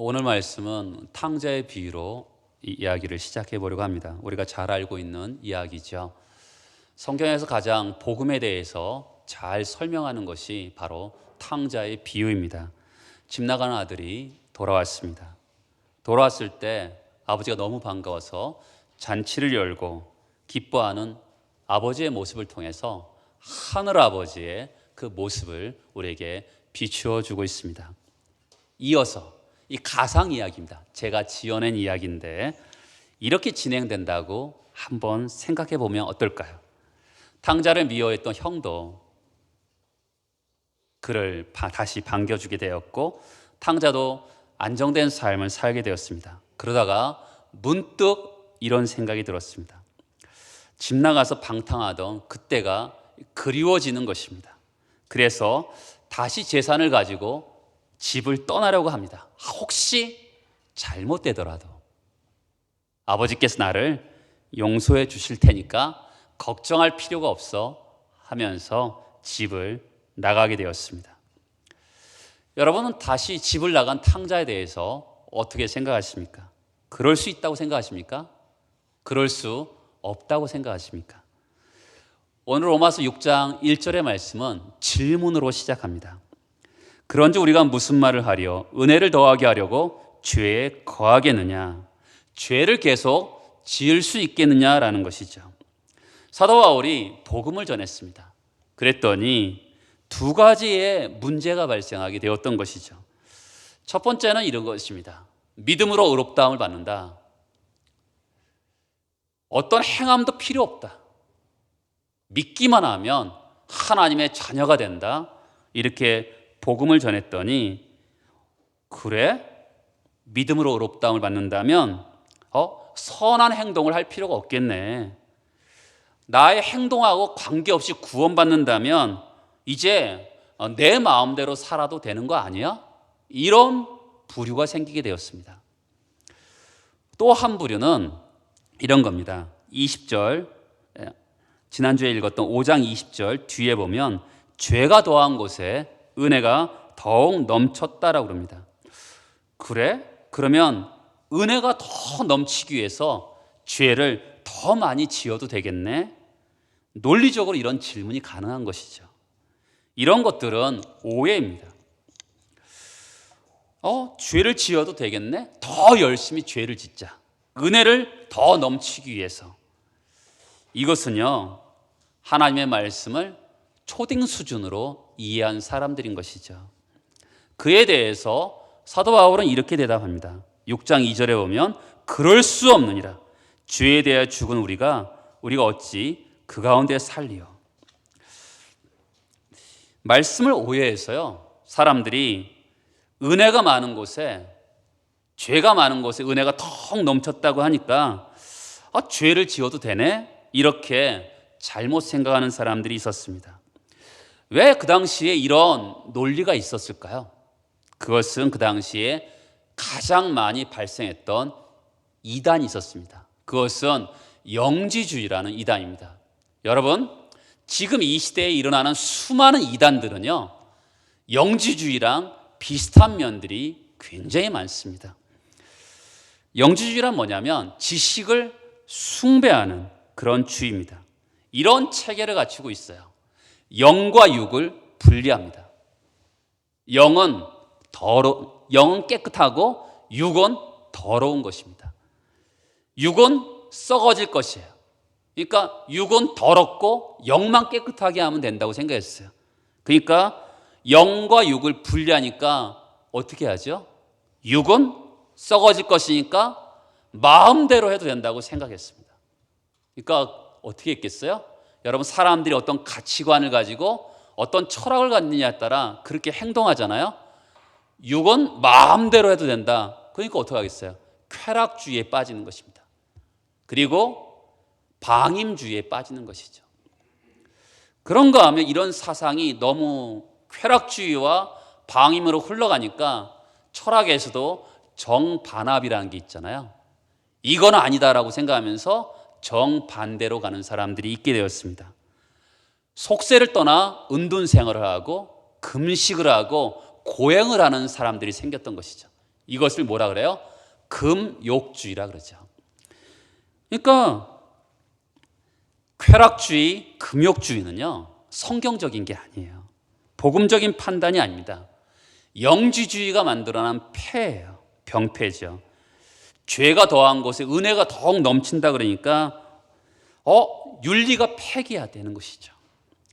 오늘 말씀은 탕자의 비유로 이 이야기를 시작해 보려고 합니다. 우리가 잘 알고 있는 이야기죠. 성경에서 가장 복음에 대해서 잘 설명하는 것이 바로 탕자의 비유입니다. 집 나가는 아들이 돌아왔습니다. 돌아왔을 때 아버지가 너무 반가워서 잔치를 열고 기뻐하는 아버지의 모습을 통해서 하늘 아버지의 그 모습을 우리에게 비추어 주고 있습니다. 이어서 이 가상 이야기입니다. 제가 지어낸 이야기인데 이렇게 진행된다고 한번 생각해 보면 어떨까요? 탕자를 미워했던 형도 그를 다시 반겨주게 되었고, 탕자도 안정된 삶을 살게 되었습니다. 그러다가 문득 이런 생각이 들었습니다. 집 나가서 방탕하던 그때가 그리워지는 것입니다. 그래서 다시 재산을 가지고 집을 떠나려고 합니다. 혹시 잘못되더라도 아버지께서 나를 용서해 주실 테니까 걱정할 필요가 없어 하면서 집을 나가게 되었습니다. 여러분은 다시 집을 나간 탕자에 대해서 어떻게 생각하십니까? 그럴 수 있다고 생각하십니까? 그럴 수 없다고 생각하십니까? 오늘 로마서 6장 1절의 말씀은 질문으로 시작합니다. 그런즉 우리가 무슨 말을 하려? 은혜를 더하게 하려고 죄에 거하겠느냐? 죄를 계속 지을 수 있겠느냐라는 것이죠. 사도 바울이 복음을 전했습니다. 그랬더니 두 가지의 문제가 발생하게 되었던 것이죠. 첫 번째는 이런 것입니다. 믿음으로 의롭다함을 받는다. 어떤 행함도 필요 없다. 믿기만 하면 하나님의 자녀가 된다. 이렇게 복음을 전했더니, 그래? 믿음으로 의롭다함을 받는다면 선한 행동을 할 필요가 없겠네. 나의 행동하고 관계없이 구원받는다면 이제 내 마음대로 살아도 되는 거 아니야? 이런 부류가 생기게 되었습니다. 또 한 부류는 이런 겁니다. 20절, 지난주에 읽었던 5장 20절 뒤에 보면 죄가 더한 곳에 은혜가 더욱 넘쳤다라고 그럽니다. 그래? 그러면 은혜가 더 넘치기 위해서 죄를 더 많이 지어도 되겠네? 논리적으로 이런 질문이 가능한 것이죠. 이런 것들은 오해입니다. 죄를 지어도 되겠네? 더 열심히 죄를 짓자. 은혜를 더 넘치기 위해서. 이것은요, 하나님의 말씀을 초딩 수준으로 이해한 사람들인 것이죠. 그에 대해서 사도 바울은 이렇게 대답합니다. 6장 2절에 보면 그럴 수 없느니라. 죄에 대하여 죽은 우리가 어찌 그 가운데 살리요. 말씀을 오해해서요, 사람들이 은혜가 많은 곳에 죄가 많은 곳에 은혜가 턱 넘쳤다고 하니까 죄를 지어도 되네? 이렇게 잘못 생각하는 사람들이 있었습니다. 왜 그 당시에 이런 논리가 있었을까요? 그것은 그 당시에 가장 많이 발생했던 이단이 있었습니다. 그것은 영지주의라는 이단입니다. 여러분, 지금 이 시대에 일어나는 수많은 이단들은요, 영지주의랑 비슷한 면들이 굉장히 많습니다. 영지주의란 뭐냐면 지식을 숭배하는 그런 주의입니다. 이런 체계를 갖추고 있어요. 영과 육을 분리합니다. 영은 깨끗하고 육은 더러운 것입니다. 육은 썩어질 것이에요. 그러니까 육은 더럽고 영만 깨끗하게 하면 된다고 생각했어요. 그러니까 영과 육을 분리하니까 어떻게 하죠? 육은 썩어질 것이니까 마음대로 해도 된다고 생각했습니다. 그러니까 어떻게 했겠어요? 여러분, 사람들이 어떤 가치관을 가지고 어떤 철학을 갖느냐에 따라 그렇게 행동하잖아요. 육은 마음대로 해도 된다. 그러니까 어떻게 하겠어요? 쾌락주의에 빠지는 것입니다. 그리고 방임주의에 빠지는 것이죠. 그런가 하면 이런 사상이 너무 쾌락주의와 방임으로 흘러가니까 철학에서도 정반합이라는 게 있잖아요. 이건 아니다라고 생각하면서 정반대로 가는 사람들이 있게 되었습니다. 속세를 떠나 은둔 생활을 하고 금식을 하고 고행을 하는 사람들이 생겼던 것이죠. 이것을 뭐라 그래요? 금욕주의라 그러죠. 그러니까 쾌락주의, 금욕주의는요, 성경적인 게 아니에요. 복음적인 판단이 아닙니다. 영지주의가 만들어낸 폐예요. 병폐죠. 죄가 더한 곳에 은혜가 더욱 넘친다 그러니까 윤리가 폐기되는 것이죠.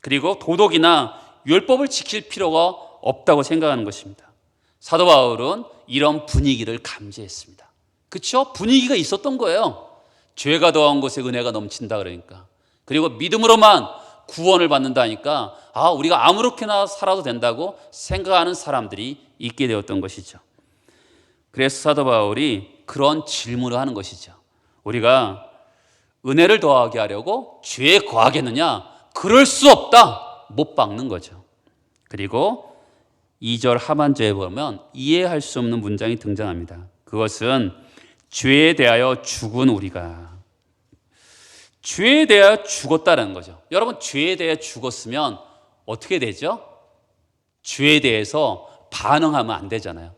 그리고 도덕이나 율법을 지킬 필요가 없다고 생각하는 것입니다. 사도 바울은 이런 분위기를 감지했습니다. 그렇죠? 분위기가 있었던 거예요. 죄가 더한 곳에 은혜가 넘친다 그러니까. 그리고 믿음으로만 구원을 받는다니까 우리가 아무렇게나 살아도 된다고 생각하는 사람들이 있게 되었던 것이죠. 그래서 사도 바울이 그런 질문을 하는 것이죠. 우리가 은혜를 더하게 하려고 죄에 거하겠느냐? 그럴 수 없다. 못 박는 거죠. 그리고 2절 하반절에 보면 이해할 수 없는 문장이 등장합니다. 그것은 죄에 대하여 죽은 우리가, 죄에 대하여 죽었다는 거죠. 여러분, 죄에 대해 죽었으면 어떻게 되죠? 죄에 대해서 반응하면 안 되잖아요.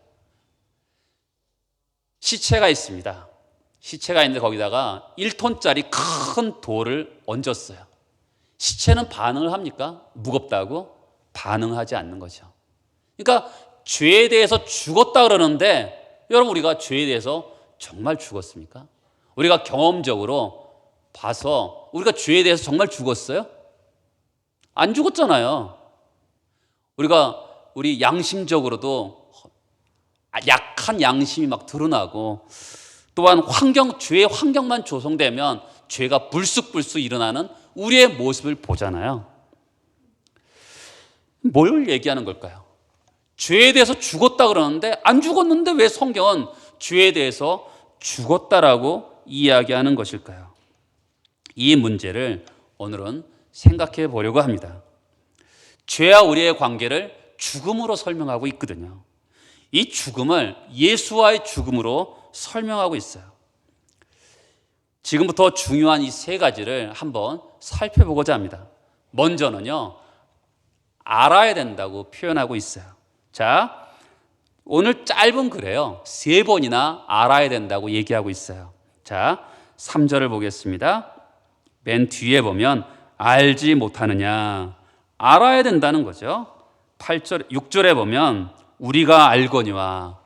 시체가 있습니다. 시체가 있는데 거기다가 1톤짜리 큰 돌을 얹었어요. 시체는 반응을 합니까? 무겁다고? 반응하지 않는 거죠. 그러니까 죄에 대해서 죽었다 그러는데 여러분, 우리가 죄에 대해서 정말 죽었습니까? 우리가 경험적으로 봐서 우리가 죄에 대해서 정말 죽었어요? 안 죽었잖아요. 우리 양심적으로도 약한 양심이 막 드러나고, 또한 죄의 환경만 조성되면 죄가 불쑥불쑥 일어나는 우리의 모습을 보잖아요. 뭘 얘기하는 걸까요? 죄에 대해서 죽었다 그러는데 안 죽었는데 왜 성경은 죄에 대해서 죽었다라고 이야기하는 것일까요? 이 문제를 오늘은 생각해 보려고 합니다. 죄와 우리의 관계를 죽음으로 설명하고 있거든요. 이 죽음을 예수와의 죽음으로 설명하고 있어요. 지금부터 중요한 이 세 가지를 한번 살펴보고자 합니다. 먼저는요, 알아야 된다고 표현하고 있어요. 자, 오늘 짧은 글에요, 3번이나 알아야 된다고 얘기하고 있어요. 자, 3절을 보겠습니다. 맨 뒤에 보면 알지 못하느냐, 알아야 된다는 거죠. 6절에 보면 우리가 알거니와,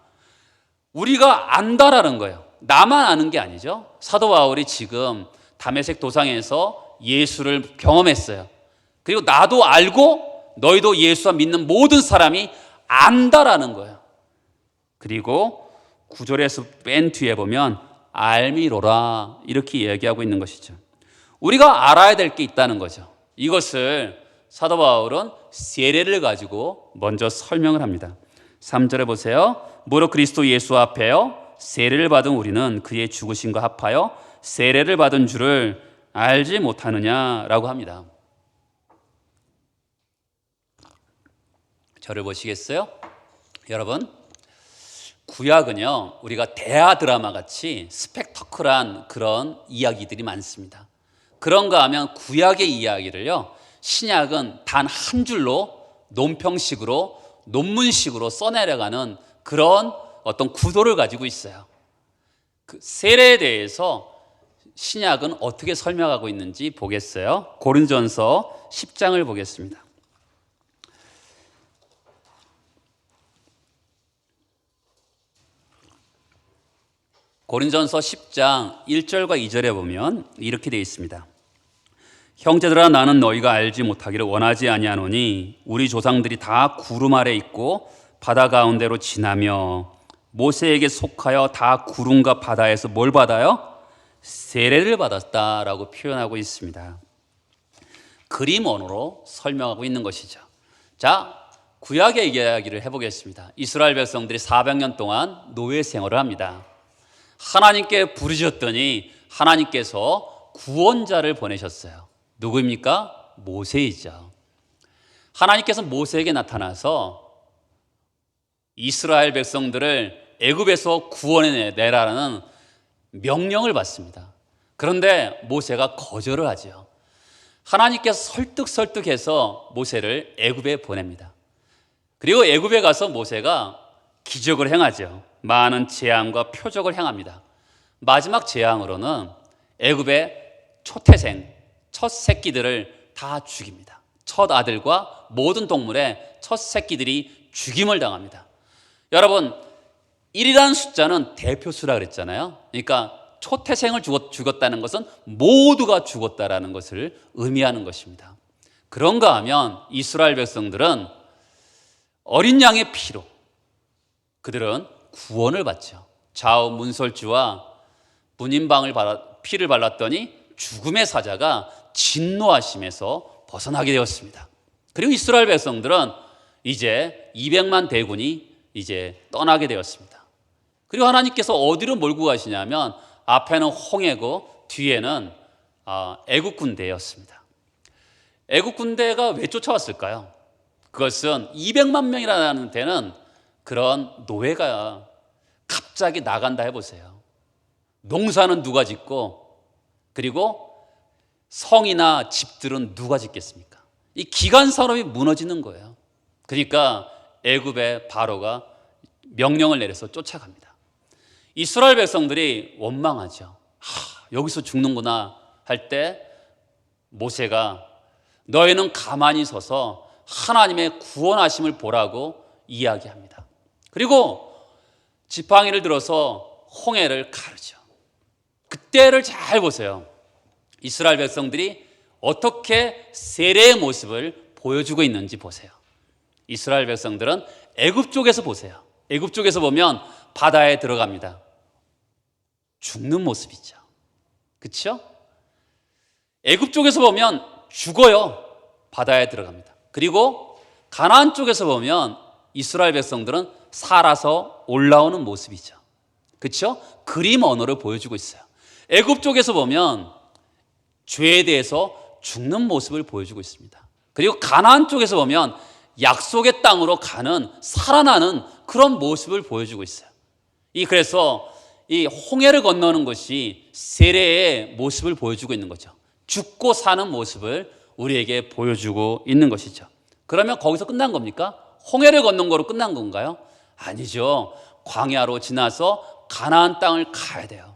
우리가 안다라는 거예요. 나만 아는 게 아니죠. 사도 바울이 지금 다메섹 도상에서 예수를 경험했어요. 그리고 나도 알고 너희도 예수와 믿는 모든 사람이 안다라는 거예요. 그리고 9절에서 맨 뒤에 보면 알미로라, 이렇게 이야기하고 있는 것이죠. 우리가 알아야 될 게 있다는 거죠. 이것을 사도 바울은 세례를 가지고 먼저 설명을 합니다. 3절에 보세요. 무릇 그리스도 예수 앞에요 세례를 받은 우리는 그의 죽으심과 합하여 세례를 받은 줄을 알지 못하느냐라고 합니다. 저를 보시겠어요? 여러분, 구약은요, 우리가 대하 드라마 같이 스펙터클한 그런 이야기들이 많습니다. 그런가 하면 구약의 이야기를요, 신약은 단 한 줄로 논평식으로, 논문식으로 써내려가는 그런 어떤 구도를 가지고 있어요. 그 세례에 대해서 신약은 어떻게 설명하고 있는지 보겠어요. 고린전서 10장을 보겠습니다. 고린전서 10장 1절과 2절에 보면 이렇게 되어 있습니다. 형제들아, 나는 너희가 알지 못하기를 원하지 아니하노니 우리 조상들이 다 구름 아래 있고 바다 가운데로 지나며 모세에게 속하여 다 구름과 바다에서 뭘 받아요? 세례를 받았다라고 표현하고 있습니다. 그림 언어로 설명하고 있는 것이죠. 자, 구약의 이야기를 해보겠습니다. 이스라엘 백성들이 400년 동안 노예 생활을 합니다. 하나님께 부르셨더니 하나님께서 구원자를 보내셨어요. 누구입니까? 모세이죠. 하나님께서 모세에게 나타나서 이스라엘 백성들을 애굽에서 구원해 내라는 명령을 받습니다. 그런데 모세가 거절을 하죠. 하나님께서 설득해서 모세를 애굽에 보냅니다. 그리고 애굽에 가서 모세가 기적을 행하죠. 많은 재앙과 표적을 행합니다. 마지막 재앙으로는 애굽의 초태생, 첫 새끼들을 다 죽입니다. 첫 아들과 모든 동물의 첫 새끼들이 죽임을 당합니다. 여러분, 1이라는 숫자는 대표수라 그랬잖아요. 그러니까 초태생을 죽었다는 것은 모두가 죽었다라는 것을 의미하는 것입니다. 그런가 하면 이스라엘 백성들은 어린 양의 피로 그들은 구원을 받죠. 좌우 문설주와 문인방을 피를 발랐더니 죽음의 사자가 진노하심에서 벗어나게 되었습니다. 그리고 이스라엘 백성들은 이제 200만 대군이 이제 떠나게 되었습니다. 그리고 하나님께서 어디로 몰고 가시냐면 앞에는 홍해고 뒤에는 애국 군대였습니다. 애국 군대가 왜 쫓아왔을까요? 그것은 200만 명이라는 데는 그런 노예가 갑자기 나간다 해보세요. 농사는 누가 짓고 그리고 성이나 집들은 누가 짓겠습니까? 이 기간 산업이 무너지는 거예요. 그러니까 애굽의 바로가 명령을 내려서 쫓아갑니다. 이스라엘 백성들이 원망하죠. 여기서 죽는구나 할 때 모세가 너희는 가만히 서서 하나님의 구원하심을 보라고 이야기합니다. 그리고 지팡이를 들어서 홍해를 가르죠. 그때를 잘 보세요. 이스라엘 백성들이 어떻게 세례의 모습을 보여주고 있는지 보세요. 이스라엘 백성들은 애굽 쪽에서 보세요. 애굽 쪽에서 보면 바다에 들어갑니다. 죽는 모습이죠. 그렇죠? 애굽 쪽에서 보면 죽어요. 바다에 들어갑니다. 그리고 가나안 쪽에서 보면 이스라엘 백성들은 살아서 올라오는 모습이죠. 그렇죠? 그림 언어를 보여주고 있어요. 애굽 쪽에서 보면 죄에 대해서 죽는 모습을 보여주고 있습니다. 그리고 가나안 쪽에서 보면 약속의 땅으로 가는 살아나는 그런 모습을 보여주고 있어요. 그래서 이 홍해를 건너는 것이 세례의 모습을 보여주고 있는 거죠. 죽고 사는 모습을 우리에게 보여주고 있는 것이죠. 그러면 거기서 끝난 겁니까? 홍해를 건넌 거로 끝난 건가요? 아니죠. 광야로 지나서 가나안 땅을 가야 돼요.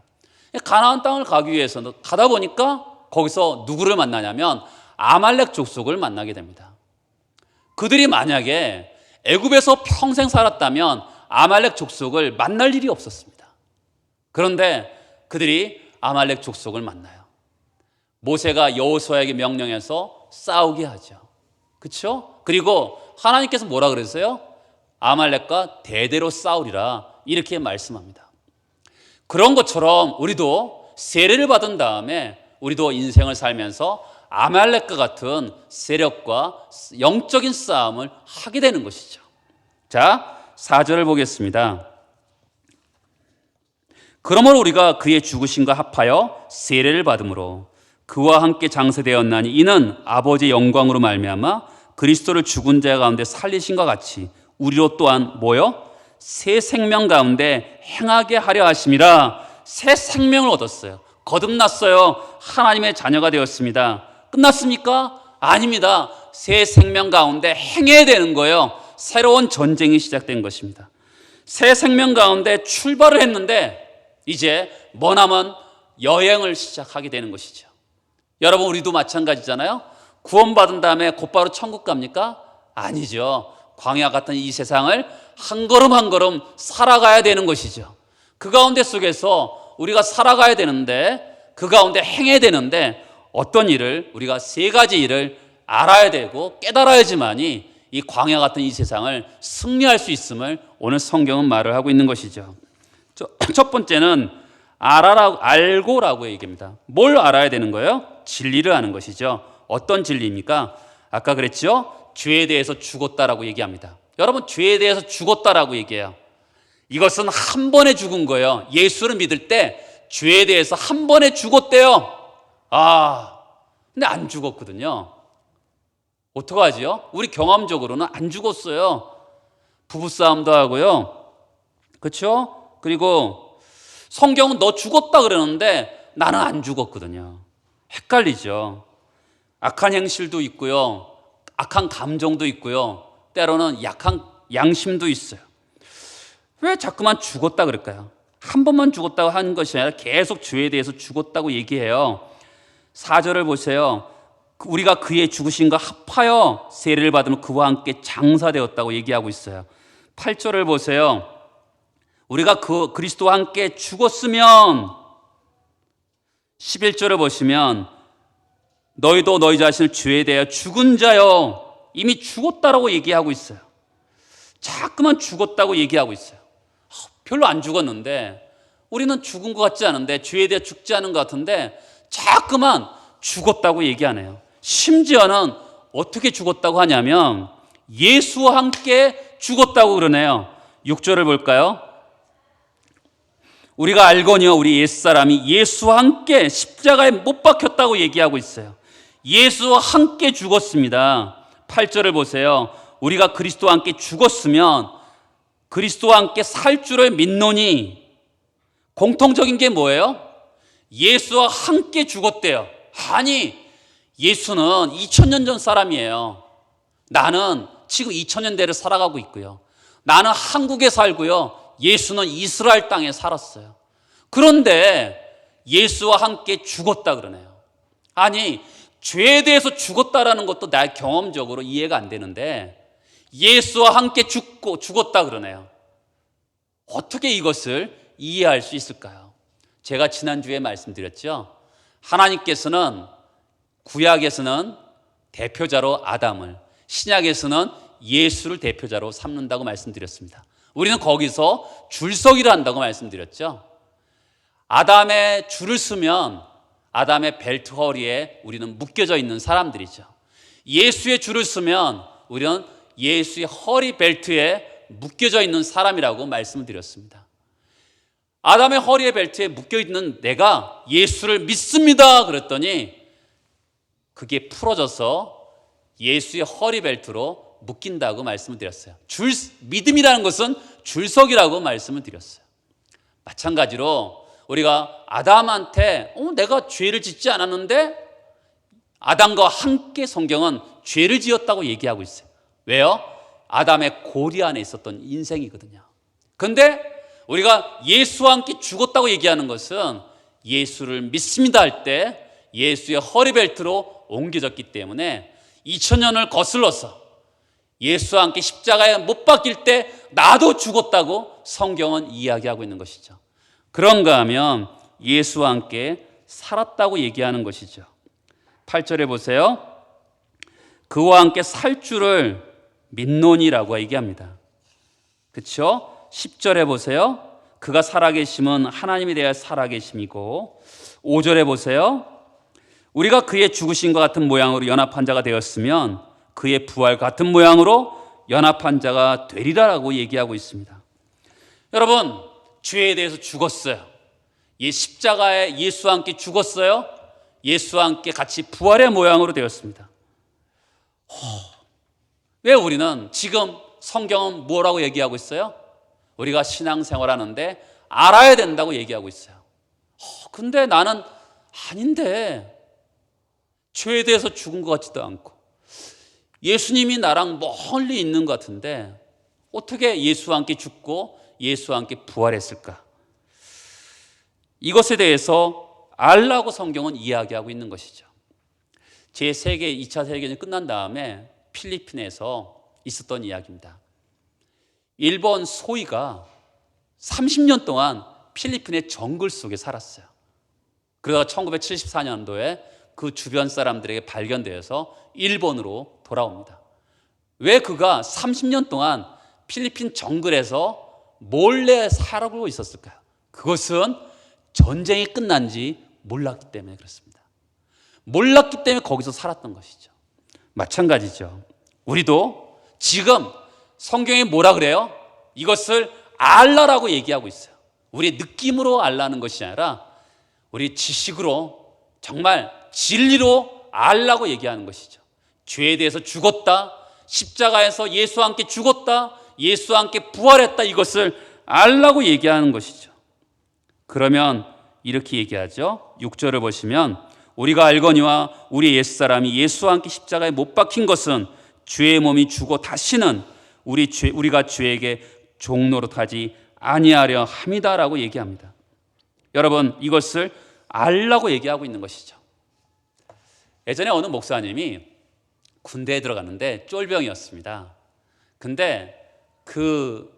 가나안 땅을 가기 위해서는 가다 보니까 거기서 누구를 만나냐면 아말렉 족속을 만나게 됩니다. 그들이 만약에 애굽에서 평생 살았다면 아말렉 족속을 만날 일이 없었습니다. 그런데 그들이 아말렉 족속을 만나요. 모세가 여호수아에게 명령해서 싸우게 하죠. 그렇죠? 그리고 하나님께서 뭐라 그랬어요? 아말렉과 대대로 싸우리라 이렇게 말씀합니다. 그런 것처럼 우리도 세례를 받은 다음에 우리도 인생을 살면서 아말렉과 같은 세력과 영적인 싸움을 하게 되는 것이죠. 자, 4절을 보겠습니다. 그러므로 우리가 그의 죽으심과 합하여 세례를 받음으로 그와 함께 장세되었나니 이는 아버지의 영광으로 말미암아 그리스도를 죽은 자 가운데 살리신과 같이 우리로 또한 뭐요? 새 생명 가운데 행하게 하려 하심이라. 새 생명을 얻었어요. 거듭났어요. 하나님의 자녀가 되었습니다. 끝났습니까? 아닙니다. 새 생명 가운데 행해야 되는 거예요. 새로운 전쟁이 시작된 것입니다. 새 생명 가운데 출발을 했는데 이제 머나먼 여행을 시작하게 되는 것이죠. 여러분, 우리도 마찬가지잖아요. 구원받은 다음에 곧바로 천국 갑니까? 아니죠. 광야 같은 이 세상을 한 걸음 한 걸음 살아가야 되는 것이죠. 그 가운데 속에서 우리가 살아가야 되는데, 그 가운데 행해야 되는데, 어떤 일을, 우리가 세 가지 일을 알아야 되고 깨달아야지만이 이 광야 같은 이 세상을 승리할 수 있음을 오늘 성경은 말을 하고 있는 것이죠. 첫 번째는 알고라고 얘기합니다. 뭘 알아야 되는 거예요? 진리를 아는 것이죠. 어떤 진리입니까? 아까 그랬죠? 죄에 대해서 죽었다라고 얘기합니다. 여러분, 죄에 대해서 죽었다라고 얘기해요. 이것은 한 번에 죽은 거예요. 예수를 믿을 때 죄에 대해서 한 번에 죽었대요. 근데 안 죽었거든요. 어떡하지요? 우리 경험적으로는 안 죽었어요. 부부싸움도 하고요. 그렇죠? 그리고 성경은 너 죽었다 그러는데 나는 안 죽었거든요. 헷갈리죠. 악한 행실도 있고요. 악한 감정도 있고요. 때로는 약한 양심도 있어요. 왜 자꾸만 죽었다 그럴까요? 한 번만 죽었다고 하는 것이 아니라 계속 죄에 대해서 죽었다고 얘기해요. 4절을 보세요. 우리가 그의 죽으심과 합하여 세례를 받으면 그와 함께 장사되었다고 얘기하고 있어요. 8절을 보세요. 우리가 그리스도와 함께 죽었으면, 11절을 보시면 너희도 너희 자신을 죄에 대하여 죽은 자여, 이미 죽었다라고 얘기하고 있어요. 자꾸만 죽었다고 얘기하고 있어요. 별로 안 죽었는데, 우리는 죽은 것 같지 않은데, 죄에 대해 죽지 않은 것 같은데 자꾸만 죽었다고 얘기하네요. 심지어는 어떻게 죽었다고 하냐면 예수와 함께 죽었다고 그러네요. 6절을 볼까요? 우리가 알거니와 우리 옛사람이 예수와 함께 십자가에 못 박혔다고 얘기하고 있어요. 예수와 함께 죽었습니다. 8절을 보세요. 우리가 그리스도와 함께 죽었으면 그리스도와 함께 살 줄을 믿노니, 공통적인 게 뭐예요? 예수와 함께 죽었대요. 아니, 예수는 2000년 전 사람이에요. 나는 지금 2000년대를 살아가고 있고요. 나는 한국에 살고요. 예수는 이스라엘 땅에 살았어요. 그런데 예수와 함께 죽었다 그러네요. 아니, 죄에 대해서 죽었다라는 것도 나 경험적으로 이해가 안 되는데 예수와 함께 죽었다 그러네요. 어떻게 이것을 이해할 수 있을까요? 제가 지난주에 말씀드렸죠. 하나님께서는 구약에서는 대표자로 아담을, 신약에서는 예수를 대표자로 삼는다고 말씀드렸습니다. 우리는 거기서 줄서기를 한다고 말씀드렸죠. 아담의 줄을 쓰면 아담의 벨트 허리에 우리는 묶여져 있는 사람들이죠. 예수의 줄을 쓰면 우리는 예수의 허리 벨트에 묶여져 있는 사람이라고 말씀을 드렸습니다. 아담의 허리의 벨트에 묶여있는 내가 예수를 믿습니다 그랬더니 그게 풀어져서 예수의 허리 벨트로 묶인다고 말씀을 드렸어요. 믿음이라는 것은 줄석이라고 말씀을 드렸어요. 마찬가지로 우리가 아담한테 내가 죄를 짓지 않았는데, 아담과 함께 성경은 죄를 지었다고 얘기하고 있어요. 왜요? 아담의 고리 안에 있었던 인생이거든요. 그런데 우리가 예수와 함께 죽었다고 얘기하는 것은 예수를 믿습니다 할 때 예수의 허리벨트로 옮겨졌기 때문에 2000년을 거슬러서 예수와 함께 십자가에 못 박힐 때 나도 죽었다고 성경은 이야기하고 있는 것이죠. 그런가 하면 예수와 함께 살았다고 얘기하는 것이죠. 8절에 보세요. 그와 함께 살 줄을 믿노니라고 얘기합니다. 그렇죠? 10절에 보세요. 그가 살아계심은 하나님에 대하여 살아계심이고, 5절에 보세요. 우리가 그의 죽으심과 같은 모양으로 연합한 자가 되었으면 그의 부활 같은 모양으로 연합한 자가 되리라라고 얘기하고 있습니다. 여러분, 죄에 대해서 죽었어요. 십자가에 예수와 함께 죽었어요. 예수와 함께 같이 부활의 모양으로 되었습니다. 왜 우리는 지금 성경은 뭐라고 얘기하고 있어요? 우리가 신앙생활하는데 알아야 된다고 얘기하고 있어요. 근데 나는 아닌데, 죄에 대해서 죽은 것 같지도 않고 예수님이 나랑 멀리 있는 것 같은데 어떻게 예수와 함께 죽고 예수와 함께 부활했을까? 이것에 대해서 알라고 성경은 이야기하고 있는 것이죠. 제2차 세계대전이 끝난 다음에 필리핀에서 있었던 이야기입니다. 일본 소위가 30년 동안 필리핀의 정글 속에 살았어요. 그러다가 1974년도에 그 주변 사람들에게 발견되어서 일본으로 돌아옵니다. 왜 그가 30년 동안 필리핀 정글에서 몰래 살고 있었을까요? 그것은 전쟁이 끝난 지 몰랐기 때문에 그렇습니다. 몰랐기 때문에 거기서 살았던 것이죠. 마찬가지죠. 우리도 지금 성경에 뭐라 그래요? 이것을 알라라고 얘기하고 있어요. 우리 느낌으로 알라는 것이 아니라 우리 지식으로, 정말 진리로 알라고 얘기하는 것이죠. 죄에 대해서 죽었다, 십자가에서 예수와 함께 죽었다, 예수와 함께 부활했다, 이것을 알라고 얘기하는 것이죠. 그러면 이렇게 얘기하죠. 6절을 보시면 우리가 알거니와 우리 옛사람이 예수와 함께 십자가에 못 박힌 것은 죄의 몸이 죽어 다시는 우리가 죄에게 종노릇하지 아니하려 함이다라고 얘기합니다. 여러분, 이것을 알라고 얘기하고 있는 것이죠. 예전에 어느 목사님이 군대에 들어갔는데 쫄병이었습니다. 근데 그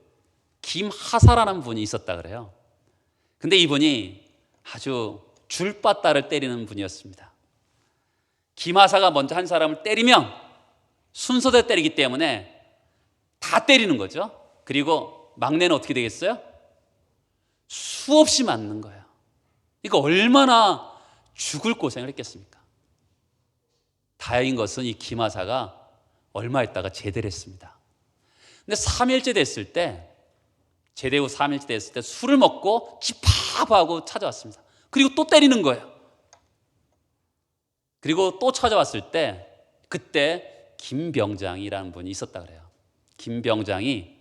김하사라는 분이 있었다 그래요. 근데 이분이 아주 줄바따를 때리는 분이었습니다. 김하사가 먼저 한 사람을 때리면 순서대로 때리기 때문에 다 때리는 거죠. 그리고 막내는 어떻게 되겠어요? 수없이 맞는 거예요. 이거 얼마나 죽을 고생을 했겠습니까? 다행인 것은 이 김하사가 얼마 있다가 제대를 했습니다. 근데 3일째 됐을 때, 제대 후 3일째 됐을 때 술을 먹고 집합하고 찾아왔습니다. 그리고 또 때리는 거예요. 그리고 또 찾아왔을 때 그때 김병장이라는 분이 있었다 그래요. 김병장이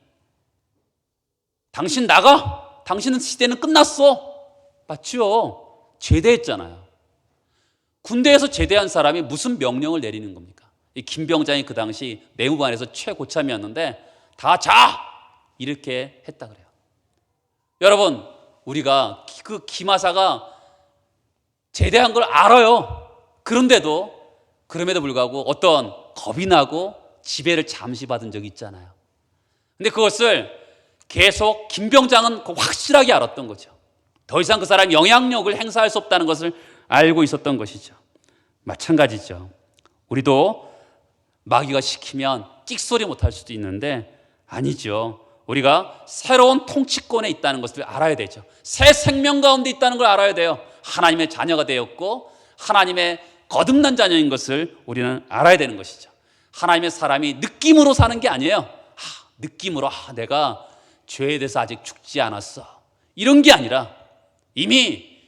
당신 나가! 당신은 시대는 끝났어! 맞죠? 제대했잖아요. 군대에서 제대한 사람이 무슨 명령을 내리는 겁니까? 이 김병장이 그 당시 내무반에서 최고참이었는데 다 자! 이렇게 했다 그래요. 여러분, 우리가 그 김하사가 제대한 걸 알아요. 그럼에도 불구하고 어떤 겁이 나고 지배를 잠시 받은 적이 있잖아요. 근데 그것을 계속 김병장은 확실하게 알았던 거죠. 더 이상 그 사람이 영향력을 행사할 수 없다는 것을 알고 있었던 것이죠. 마찬가지죠. 우리도 마귀가 시키면 찍소리 못할 수도 있는데 아니죠. 우리가 새로운 통치권에 있다는 것을 알아야 되죠. 새 생명 가운데 있다는 걸 알아야 돼요. 하나님의 자녀가 되었고 하나님의 거듭난 자녀인 것을 우리는 알아야 되는 것이죠. 하나님의 사람이 느낌으로 사는 게 아니에요. 느낌으로 내가 죄에 대해서 아직 죽지 않았어, 이런 게 아니라 이미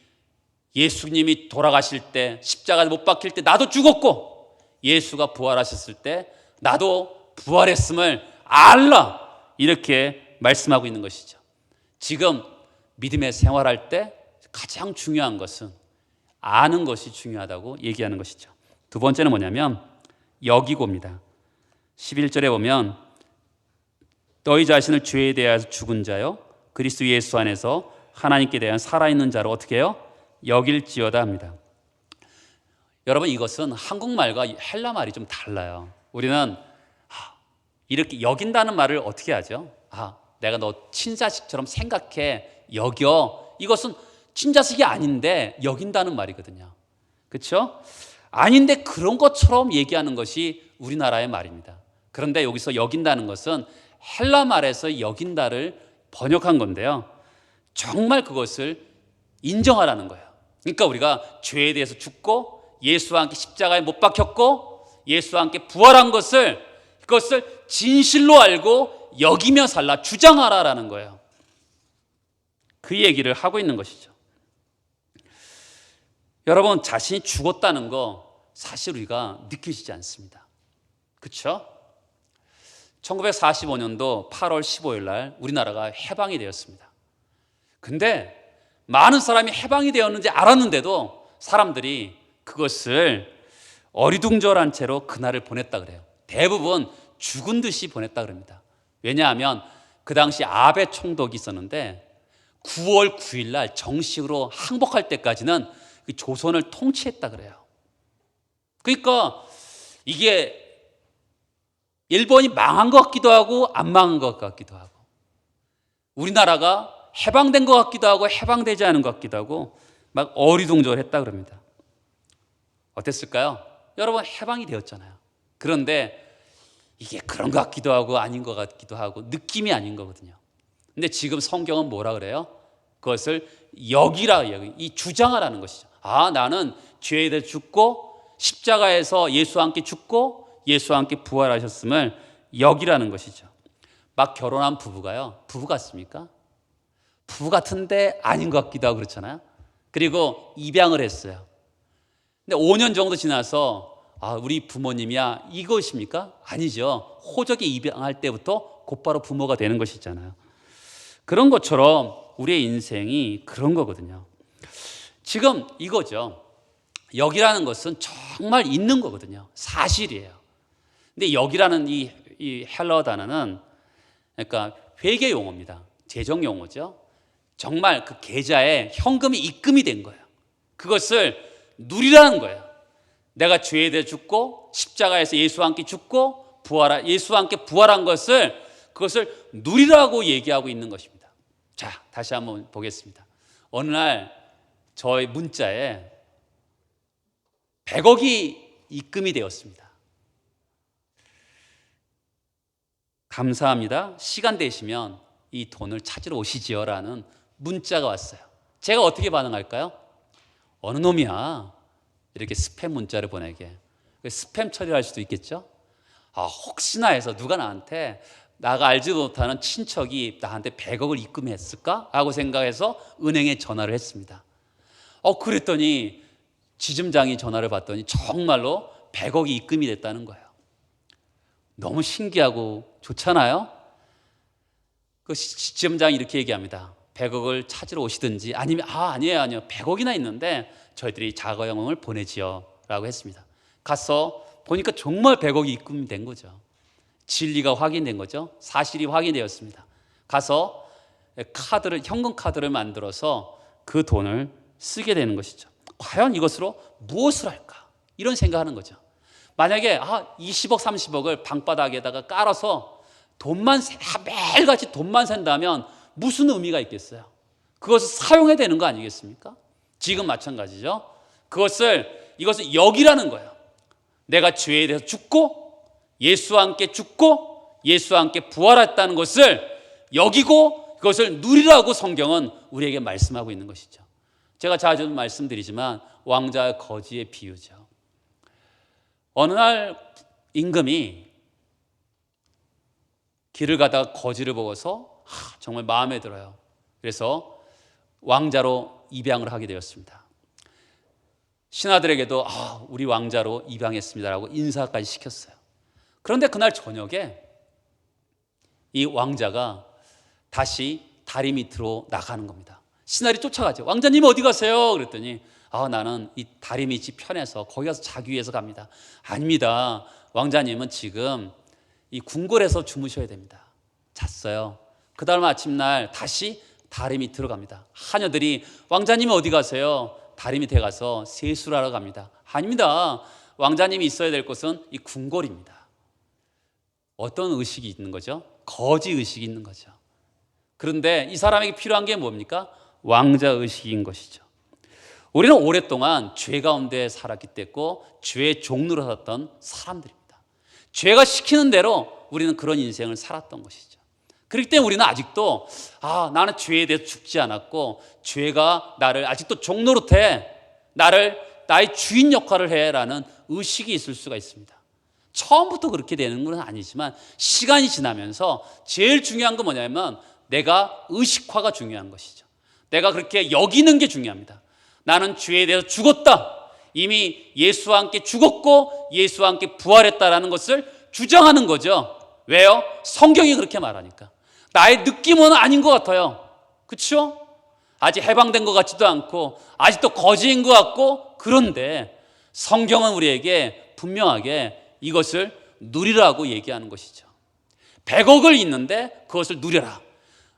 예수님이 돌아가실 때 십자가에 못 박힐 때 나도 죽었고 예수가 부활하셨을 때 나도 부활했음을 알라, 이렇게 말씀하고 있는 것이죠. 지금 믿음의 생활할 때 가장 중요한 것은 아는 것이 중요하다고 얘기하는 것이죠. 두 번째는 뭐냐면 여기고입니다. 11절에 보면 너희 자신을 죄에 대하여 죽은 자요 그리스도 예수 안에서 하나님께 대한 살아있는 자로 어떻게 해요? 여길지어다 합니다. 여러분, 이것은 한국말과 헬라 말이 좀 달라요. 우리는 이렇게 여긴다는 말을 어떻게 하죠? 내가 너 친자식처럼 생각해, 여겨. 이것은 친자식이 아닌데 여긴다는 말이거든요. 그렇죠? 아닌데 그런 것처럼 얘기하는 것이 우리나라의 말입니다. 그런데 여기서 여긴다는 것은 헬라 말에서 여긴다를 번역한 건데요. 정말 그것을 인정하라는 거예요. 그러니까 우리가 죄에 대해서 죽고 예수와 함께 십자가에 못 박혔고 예수와 함께 부활한 것을, 그것을 진실로 알고 여기며 살라, 주장하라라는 거예요. 그 얘기를 하고 있는 것이죠. 여러분, 자신이 죽었다는 거 사실 우리가 느끼시지 않습니다. 그렇죠? 1945년도 8월 15일 날 우리나라가 해방이 되었습니다. 근데 많은 사람이 해방이 되었는지 알았는데도 사람들이 그것을 어리둥절한 채로 그날을 보냈다 그래요. 대부분 죽은 듯이 보냈다 그럽니다. 왜냐하면 그 당시 아베 총독이 있었는데 9월 9일 날 정식으로 항복할 때까지는 그 조선을 통치했다 그래요. 그러니까 이게 일본이 망한 것 같기도 하고 안 망한 것 같기도 하고, 우리나라가 해방된 것 같기도 하고 해방되지 않은 것 같기도 하고 막 어리둥절했다 그럽니다. 어땠을까요? 여러분, 해방이 되었잖아요. 그런데 이게 그런 것 같기도 하고 아닌 것 같기도 하고 느낌이 아닌 거거든요. 근데 지금 성경은 뭐라 그래요? 그것을 여기라, 이 주장하라는 것이죠. 나는 죄에 대해 죽고 십자가에서 예수와 함께 죽고 예수와 함께 부활하셨음을 여기라는 것이죠. 막 결혼한 부부가요, 부부 같습니까? 부부 같은데 아닌 것 같기도 하고 그렇잖아요. 그리고 입양을 했어요. 근데 5년 정도 지나서 우리 부모님이야, 이것입니까? 아니죠. 호적에 입양할 때부터 곧바로 부모가 되는 것이잖아요. 그런 것처럼 우리의 인생이 그런 거거든요. 지금 이거죠. 여기라는 것은 정말 있는 거거든요. 사실이에요. 근데 여기라는 이 헬라어 단어는 그러니까 회개 용어입니다. 재정 용어죠. 정말 그 계좌에 현금이 입금이 된 거예요. 그것을 누리라는 거예요. 내가 죄에 대해 죽고 십자가에서 예수와 함께 죽고 예수와 함께 부활한 그것을 누리라고 얘기하고 있는 것입니다. 자, 다시 한번 보겠습니다. 어느 날 저의 문자에 100억이 입금이 되었습니다. 감사합니다. 시간 되시면 이 돈을 찾으러 오시지요 라는 문자가 왔어요. 제가 어떻게 반응할까요? 어느 놈이야 이렇게 스팸 문자를 보내게. 스팸 처리할 수도 있겠죠. 혹시나 해서 누가 나가 알지도 못하는 친척이 나한테 100억을 입금했을까? 하고 생각해서 은행에 전화를 했습니다. 그랬더니 지점장이 전화를 받더니 정말로 100억이 입금이 됐다는 거예요. 너무 신기하고 좋잖아요. 그 지점장이 이렇게 얘기합니다. 100억을 찾으러 오시든지 아니면 아니에요 100억이나 있는데 저희들이 자가용을 보내지요 라고 했습니다. 가서 보니까 정말 100억이 입금이 된 거죠. 진리가 확인된 거죠. 사실이 확인되었습니다. 가서 현금 카드를 만들어서 그 돈을 쓰게 되는 것이죠. 과연 이것으로 무엇을 할까? 이런 생각하는 거죠. 만약에 20억 30억을 방바닥에다가 깔아서 매일같이 돈만 샌다면 무슨 의미가 있겠어요? 그것을 사용해야 되는 거 아니겠습니까? 지금 마찬가지죠. 이것을 여기라는 거예요. 내가 죄에 대해서 죽고 예수와 함께 죽고 예수와 함께 부활했다는 것을 여기고 그것을 누리라고 성경은 우리에게 말씀하고 있는 것이죠. 제가 자주 말씀드리지만 왕자와 거지의 비유죠. 어느 날 임금이 길을 가다가 거지를 보고서 정말 마음에 들어요. 그래서 왕자로 입양을 하게 되었습니다. 신하들에게도 우리 왕자로 입양했습니다라고 인사까지 시켰어요. 그런데 그날 저녁에 이 왕자가 다시 다리 밑으로 나가는 겁니다. 신하들이 쫓아가죠. 왕자님 어디 가세요? 그랬더니 나는 이 다리 밑이 편해서 거기 가서 자기 위해서 갑니다. 아닙니다. 왕자님은 지금 이 궁궐에서 주무셔야 됩니다. 잤어요. 그 다음 아침날 다시 다리 밑으로 갑니다. 하녀들이 왕자님은 어디 가세요? 다리 밑에 가서 세수를 하러 갑니다. 아닙니다. 왕자님이 있어야 될 곳은 이 궁궐입니다. 어떤 의식이 있는 거죠? 거지 의식이 있는 거죠. 그런데 이 사람에게 필요한 게 뭡니까? 왕자 의식인 것이죠. 우리는 오랫동안 죄 가운데 살았기 때문에 죄의 종로로 살았던 사람들입니다. 죄가 시키는 대로 우리는 그런 인생을 살았던 것이죠. 그렇기 때문에 우리는 아직도 나는 죄에 대해서 죽지 않았고 죄가 나를 아직도 종노릇해 나의 주인 역할을 해라는 의식이 있을 수가 있습니다. 처음부터 그렇게 되는 건 아니지만 시간이 지나면서 제일 중요한 건 뭐냐면 내가 의식화가 중요한 것이죠. 내가 그렇게 여기는 게 중요합니다. 나는 죄에 대해서 죽었다. 이미 예수와 함께 죽었고 예수와 함께 부활했다라는 것을 주장하는 거죠. 왜요? 성경이 그렇게 말하니까. 나의 느낌은 아닌 것 같아요. 그렇죠? 아직 해방된 것 같지도 않고 아직도 거지인 것 같고 그런데 성경은 우리에게 분명하게 이것을 누리라고 얘기하는 것이죠. 100억을 있는데 그것을 누려라.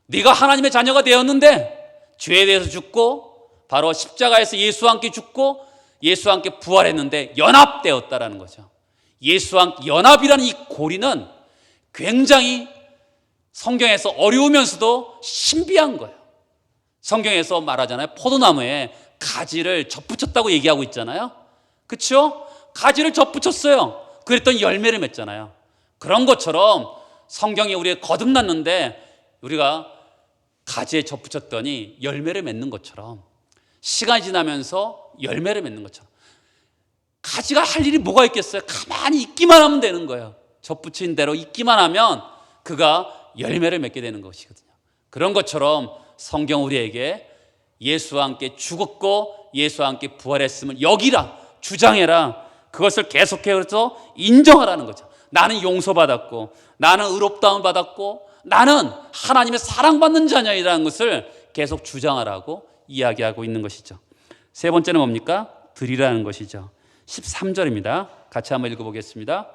네가 하나님의 자녀가 되었는데 죄에 대해서 죽고 바로 십자가에서 예수와 함께 죽고 예수와 함께 부활했는데 연합되었다라는 거죠. 예수와 함께 연합이라는 이 고리는 굉장히 성경에서 어려우면서도 신비한 거예요. 성경에서 말하잖아요. 포도나무에 가지를 접붙였다고 얘기하고 있잖아요. 그렇죠? 가지를 접붙였어요. 그랬더니 열매를 맺잖아요. 그런 것처럼 성경이 우리가 거듭났는데 우리가 가지에 접붙였더니 열매를 맺는 것처럼 시간이 지나면서 열매를 맺는 것처럼 가지가 할 일이 뭐가 있겠어요? 가만히 있기만 하면 되는 거예요. 접붙인 대로 있기만 하면 그가 열매를 맺게 되는 것이거든요. 그런 것처럼 성경 우리에게 예수와 함께 죽었고 예수와 함께 부활했음을 여기라, 주장해라, 그것을 계속해서 인정하라는 거죠. 나는 용서받았고 나는 의롭다함을 받았고 나는 하나님의 사랑받는 자녀이라는 것을 계속 주장하라고 이야기하고 있는 것이죠. 세 번째는 뭡니까? 드리라는 것이죠. 13절입니다. 같이 한번 읽어보겠습니다.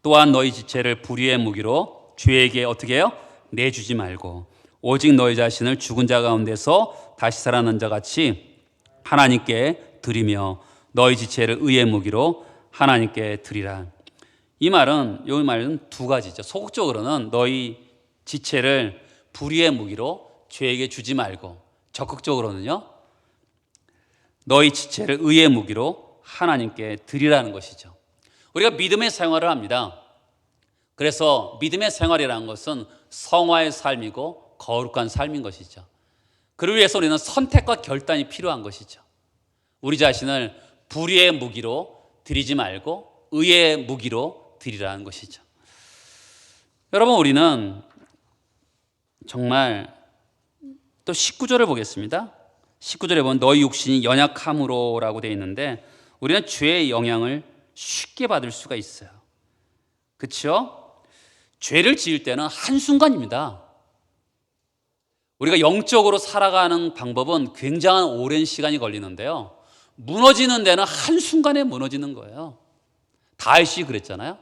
또한 너희 지체를 불의의 무기로 죄에게 어떻게 해요? 내주지 말고 오직 너희 자신을 죽은 자 가운데서 다시 살아난 자 같이 하나님께 드리며 너희 지체를 의의 무기로 하나님께 드리라. 이 말은 두 가지죠. 소극적으로는 너희 지체를 불의의 무기로 죄에게 주지 말고, 적극적으로는요 너희 지체를 의의 무기로 하나님께 드리라는 것이죠. 우리가 믿음의 생활을 합니다. 그래서 믿음의 생활이라는 것은 성화의 삶이고 거룩한 삶인 것이죠. 그를 위해서 우리는 선택과 결단이 필요한 것이죠. 우리 자신을 불의의 무기로 드리지 말고 의의 무기로 드리라는 것이죠. 여러분, 우리는 정말 또 19절을 보겠습니다. 19절에 보면 너희 육신이 연약함으로 라고 되어 있는데 우리는 죄의 영향을 쉽게 받을 수가 있어요. 그렇죠? 죄를 지을 때는 한순간입니다. 우리가 영적으로 살아가는 방법은 굉장한 오랜 시간이 걸리는데요, 무너지는 데는 한순간에 무너지는 거예요. 다윗이 그랬잖아요.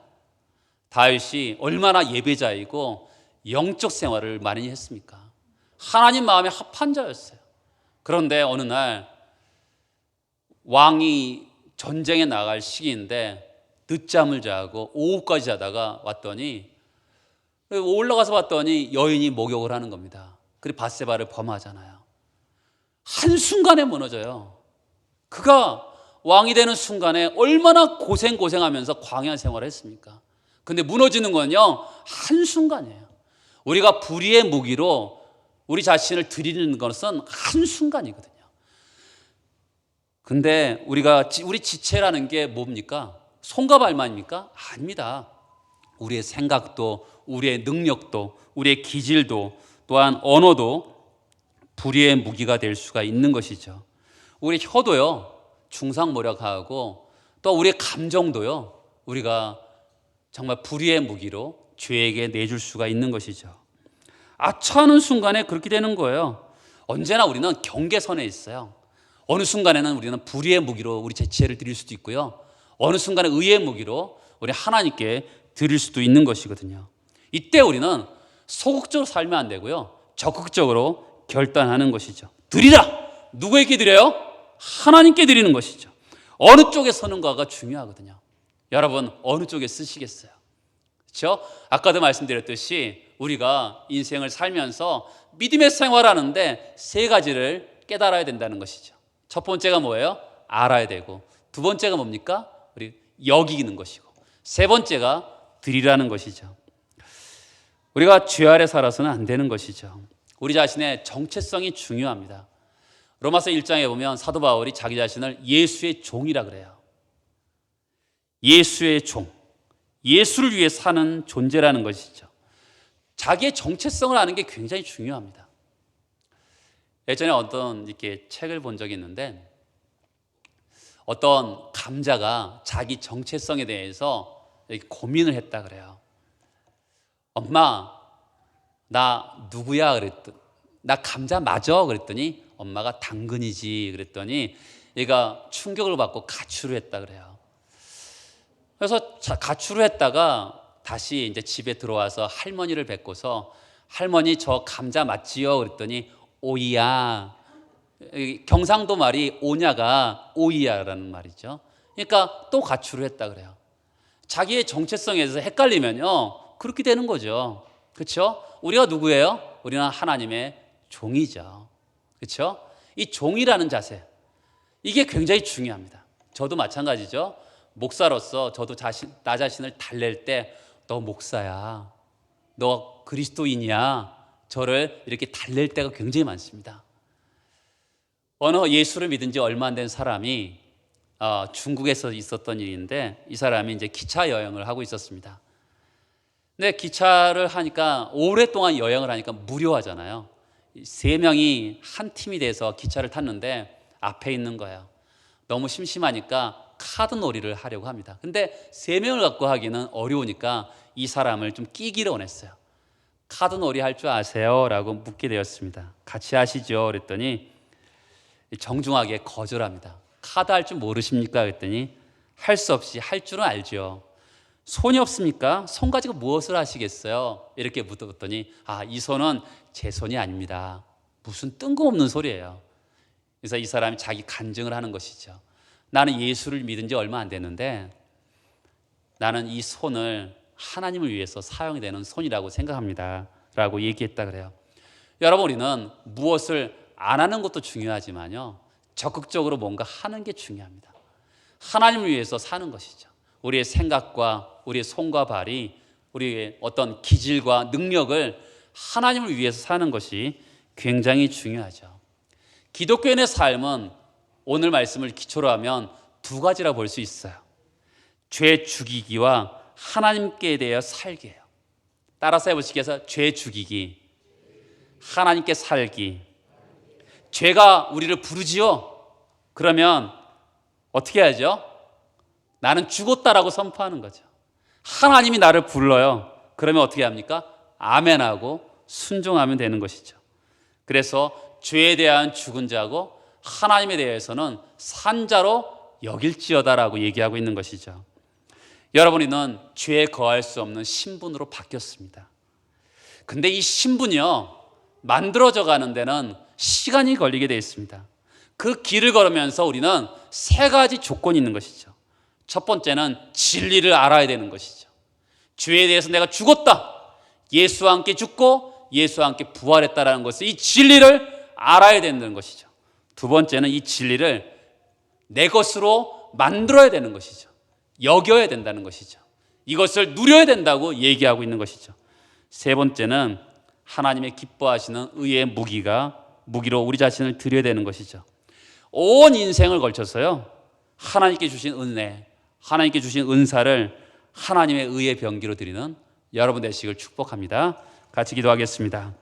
다윗이 얼마나 예배자이고 영적 생활을 많이 했습니까? 하나님 마음에 합한 자였어요. 그런데 어느 날 왕이 전쟁에 나갈 시기인데 늦잠을 자고 오후까지 자다가 왔더니, 올라가서 봤더니 여인이 목욕을 하는 겁니다. 그리고 밧세바를 범하잖아요. 한순간에 무너져요. 그가 왕이 되는 순간에 얼마나 고생하면서 광야 생활을 했습니까? 근데 무너지는 건요 한순간이에요. 우리가 불의의 무기로 우리 자신을 드리는 것은 한순간이거든요. 근데 우리 지체라는 게 뭡니까? 손과 발만입니까? 아닙니다. 우리의 생각도, 우리의 능력도, 우리의 기질도, 또한 언어도 불의의 무기가 될 수가 있는 것이죠. 우리 혀도요 중상모략하고, 또 우리의 감정도요 우리가 정말 불의의 무기로 죄에게 내줄 수가 있는 것이죠. 아차하는 순간에 그렇게 되는 거예요. 언제나 우리는 경계선에 있어요. 어느 순간에는 우리는 불의의 무기로 우리 지체를 드릴 수도 있고요, 어느 순간에 의의 무기로 우리 하나님께 드릴 수도 있는 것이거든요. 이때 우리는 소극적으로 살면 안 되고요, 적극적으로 결단하는 것이죠. 드리라! 누구에게 드려요? 하나님께 드리는 것이죠. 어느 쪽에 서는가가 중요하거든요. 여러분, 어느 쪽에 쓰시겠어요? 그렇죠? 아까도 말씀드렸듯이 우리가 인생을 살면서 믿음의 생활하는데 세 가지를 깨달아야 된다는 것이죠. 첫 번째가 뭐예요? 알아야 되고, 두 번째가 뭡니까? 우리 여기는 것이고, 세 번째가 드리라는 것이죠. 우리가 죄 아래 살아서는 안 되는 것이죠. 우리 자신의 정체성이 중요합니다. 로마서 1장에 보면 사도 바울이 자기 자신을 예수의 종이라 그래요. 예수의 종, 예수를 위해 사는 존재라는 것이죠. 자기의 정체성을 아는 게 굉장히 중요합니다. 예전에 어떤 이렇게 책을 본 적이 있는데, 어떤 감자가 자기 정체성에 대해서 이렇게 고민을 했다 그래요. 엄마, 나 누구야? 그랬더니, 나 감자 맞아? 그랬더니 엄마가 당근이지. 그랬더니 얘가 충격을 받고 가출을 했다 그래요. 그래서 가출을 했다가 다시 이제 집에 들어와서 할머니를 뵙고서, 할머니 저 감자 맞지요? 그랬더니 오이야. 경상도 말이 오냐가 오이야라는 말이죠. 그러니까 또 가출을 했다 그래요. 자기의 정체성에 대해서 헷갈리면요 그렇게 되는 거죠. 그렇죠? 우리가 누구예요? 우리는 하나님의 종이죠. 그렇죠? 이 종이라는 자세, 이게 굉장히 중요합니다. 저도 마찬가지죠. 목사로서 저도 나 자신을 달랠 때 너 목사야, 너 그리스도인이야, 저를 이렇게 달랠 때가 굉장히 많습니다. 어느 예수를 믿은 지 얼마 안 된 사람이 중국에서 있었던 일인데, 이 사람이 이제 기차 여행을 하고 있었습니다. 근데 기차를 하니까, 오랫동안 여행을 하니까 무료하잖아요. 세 명이 한 팀이 돼서 기차를 탔는데 앞에 있는 거예요. 너무 심심하니까 카드 놀이를 하려고 합니다. 근데 세 명을 갖고 하기는 어려우니까 이 사람을 좀 끼기를 원했어요. 카드 놀이 할 줄 아세요? 라고 묻게 되었습니다. 같이 하시죠. 그랬더니 정중하게 거절합니다. 카드 할 줄 모르십니까? 그랬더니 할 수 없이 할 줄은 알죠. 손이 없습니까? 손 가지고 무엇을 하시겠어요? 이렇게 묻었더니 이 손은 제 손이 아닙니다. 무슨 뜬금없는 소리예요. 그래서 이 사람이 자기 간증을 하는 것이죠. 나는 예수를 믿은 지 얼마 안 됐는데 나는 이 손을 하나님을 위해서 사용이 되는 손이라고 생각합니다 라고 얘기했다 그래요. 여러분, 우리는 무엇을 안 하는 것도 중요하지만요, 적극적으로 뭔가 하는 게 중요합니다. 하나님을 위해서 사는 것이죠. 우리의 생각과 우리의 손과 발이 우리의 어떤 기질과 능력을 하나님을 위해서 사는 것이 굉장히 중요하죠. 기독교인의 삶은 오늘 말씀을 기초로 하면 두 가지라 볼 수 있어요. 죄 죽이기와 하나님께 대하여 살기예요. 따라서 해보시겠어요? 죄 죽이기, 하나님께 살기. 죄가 우리를 부르지요? 그러면 어떻게 해야죠? 나는 죽었다라고 선포하는 거죠. 하나님이 나를 불러요. 그러면 어떻게 합니까? 아멘하고 순종하면 되는 것이죠. 그래서 죄에 대한 죽은 자고 하나님에 대해서는 산 자로 여길지어다라고 얘기하고 있는 것이죠. 여러분은 죄에 거할 수 없는 신분으로 바뀌었습니다. 근데 이 신분이요, 만들어져 가는 데는 시간이 걸리게 되어 있습니다. 그 길을 걸으면서 우리는 세 가지 조건이 있는 것이죠. 첫 번째는 진리를 알아야 되는 것이죠. 죄에 대해서 내가 죽었다, 예수와 함께 죽고 예수와 함께 부활했다라는 것을, 이 진리를 알아야 된다는 것이죠. 두 번째는 이 진리를 내 것으로 만들어야 되는 것이죠. 여겨야 된다는 것이죠. 이것을 누려야 된다고 얘기하고 있는 것이죠. 세 번째는 하나님의 기뻐하시는 의의 무기로 우리 자신을 드려야 되는 것이죠. 온 인생을 걸쳐서요, 하나님께 주신 은혜, 하나님께 주신 은사를 하나님의 의의 병기로 드리는 여러분 되시길 축복합니다. 같이 기도하겠습니다.